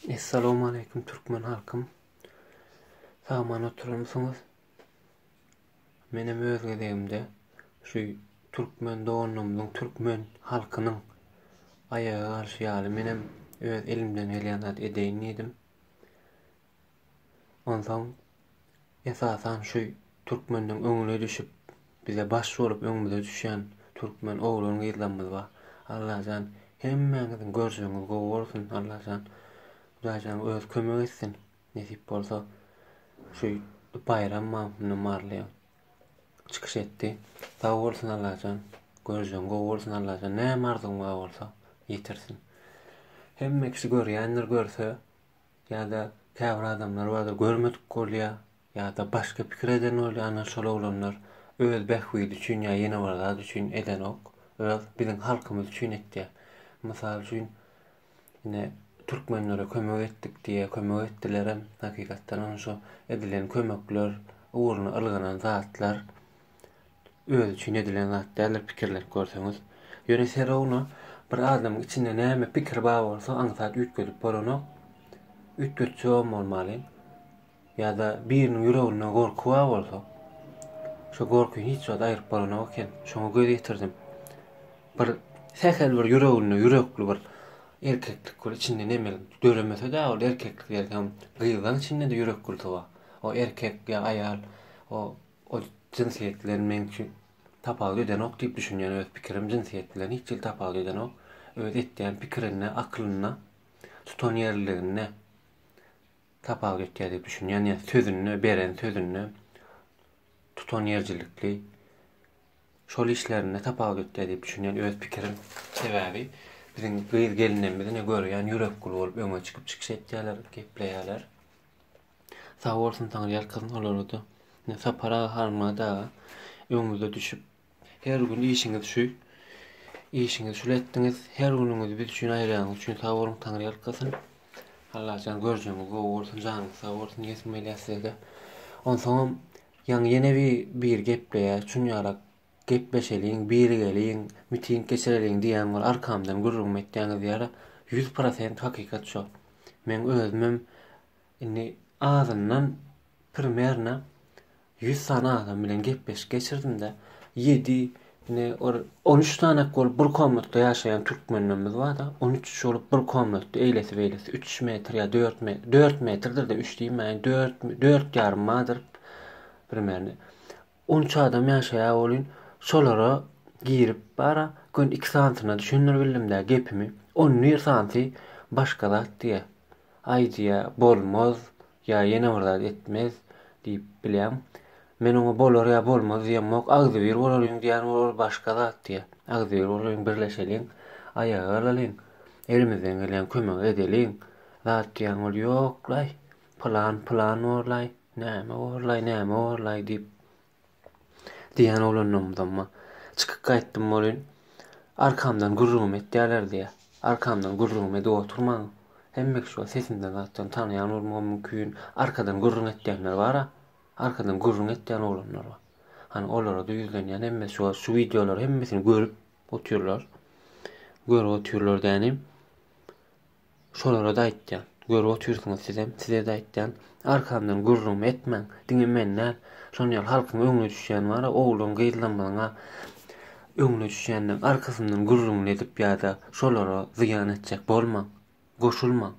Assalamu alaikum Türkmen halkym. Saman oturmuşsunuz. Menem özgedegimde şu Türkmen doğanlymyň, Türkmen halkynyň ayağa garşy ýaly menem öz elimden gelýän zat edeýin edim. Onsoň esasan şu Türkmeniň öňüne düşüp bize baş bolup öňümüze düşýän Türkmen oglaryň gyzlarymyz bar. Allahan hemmeňiziň görşüňiz gowy bolsun. Allahan Daýjan öz kömek etsin. Nesip bolsa şu bayram marlya çıkış etdi. Sağ bolsun Allahan. Görjüň gowy bolsun Allahan. Näme arzuň bar bolsa ýetirsin. Hemme kişi görýänler görse ýa-da käbir adamlar bardyr görmedik bolýar ýa-da başga pikir eden bolýar. Ana şol oglanlar öz bähwidi üçin ýa ýene barlar üçin eden ok. Öz biziň halkymyz üçin etdi. Mysal üçin ine Türkmenlere kömek etdik diye kömek etdilerem. Hakykatdan şu edilen kömekler, uğruna ılganan zatlar öz üçin edilen zatlar pikirler görseňiz. Ýöne serowna bir adamyň içinde näme pikir bar bolsa aňsat üýtgedip bolany üýtgetjä bolmaly. Ýa-da biriniň ýüreginde gorky bar bolsa şu gorkuny hiç wagt aýryp bolany eken. Şoňa göz ýetirdim. Bir sähel bir ýüreginde ýürekli bir erkeklik gol içinde nemel döremese de ol erkeklik derken gyýylan içinde de ýürek gulty bar. O erkek ýa aýal o cinsiyetlerin meňçe tapal eden ok diýip düşünýän öz pikirim cinsiyetlerini hiç tapal eden ok. Öz etdiýän pikirine, aklyna, tutan ýerligine tapal etdiýär diýip düşünýän ýa sözüne beren sözüne tutan ýerjilikli şol işlerine tapal etdiýär diýip düşünýän öz pikirim sebäbi biziň gyýyl gelinlerimiz ne görýän ýürek gul bolup öňe çykyp çykyş etýärler, gepleýärler. Sağ bolsun taňryýar kızyn olardy. Ne sapara harmada öňüňize düşüp her gün işiňiz şol etdiňiz, her günüňizi biz üçin aýraňyz üçin sağ bolun taňryýar kızyn. Allahan görjüňiz gowy bolsun, janyňyz sağ bolsun, ýesmeýäsizde. Onsoň ýene bir gepleýär, çünýarak gepleşeliň, birgeliň, miting geçireliň diýen bol arkamdan gurrun etdiňiz ýara 100% hakykat şo. Men özümem inni ağzından primerna 100 sana adam bilen gepleş geçirdim-de 7 ne 13 tane gol bir komnatda ýaşaýan türkmenlerimiz bar da 13 olup bir komnatda eýlesi 3 metr ýa 4 metrdir de 3 diýmän 4 ýarym madyr primerni 13 adam ýaşaýar bolyn. Şolara girip bara gün 2 santyna düşünür bildim-de gepimi 11 santy başga zat diýe. Aýdýa bolmaz ýa ýene bir zat etmez diýip bilýän. Men oňa bolar ýa bolmaz diýmek agzy bir bolaryň diýen bol başga zat diýe. Agzy bir bolaryň birleşeliň, aýaga alalyň, elimizden gelen kömek edeliň. Zat diýen bol ýoklay, plan bolay, näme bolay diýip diýen olanymdan çykyp gaýtdym bolyn. Arkamdan gurrun etdiler diýe. Arkamdan gurrun edip oturmaň. Hemme şu sesinden zatdan tanıyan olmam mümkün. Arkadan gurrun etdiler bar. Arkadan gurrun etdiler olanlar bar. Hani olara da yüzlenýän hemme şu videolar hemmesini görüp oturýarlar. Görüp oturýarlar dänim. Şolara da aýtdym. Görüp oturýarsyňyz size de aýtdym. Arkamdan gurrun etmeň. Diňemenler şonýal halkyň öňüne düşýän bar, oglan gyzlanmaňa öňüne düşýänden arkasyndan gurrun edip ýa-da şolara zıyan etjek bolmaň, goşulmaň.